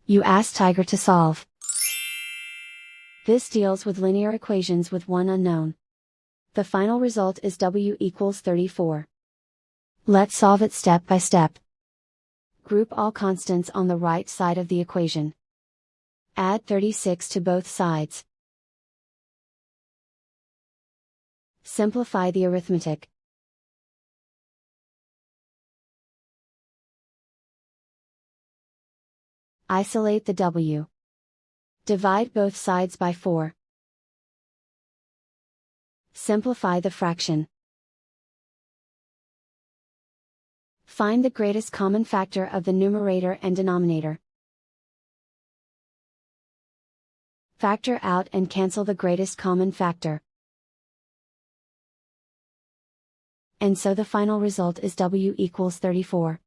You ask Tiger to solve. This deals with linear equations with one unknown. The final result is w equals 34. Let's solve it step by step. Group all constants on the right side of the equation. Add 36 to both sides. Simplify the arithmetic. Isolate the w. Divide both sides by 4. Simplify the fraction. Find the greatest common factor of the numerator and denominator. Factor out and cancel the greatest common factor. And so the final result is w equals 34.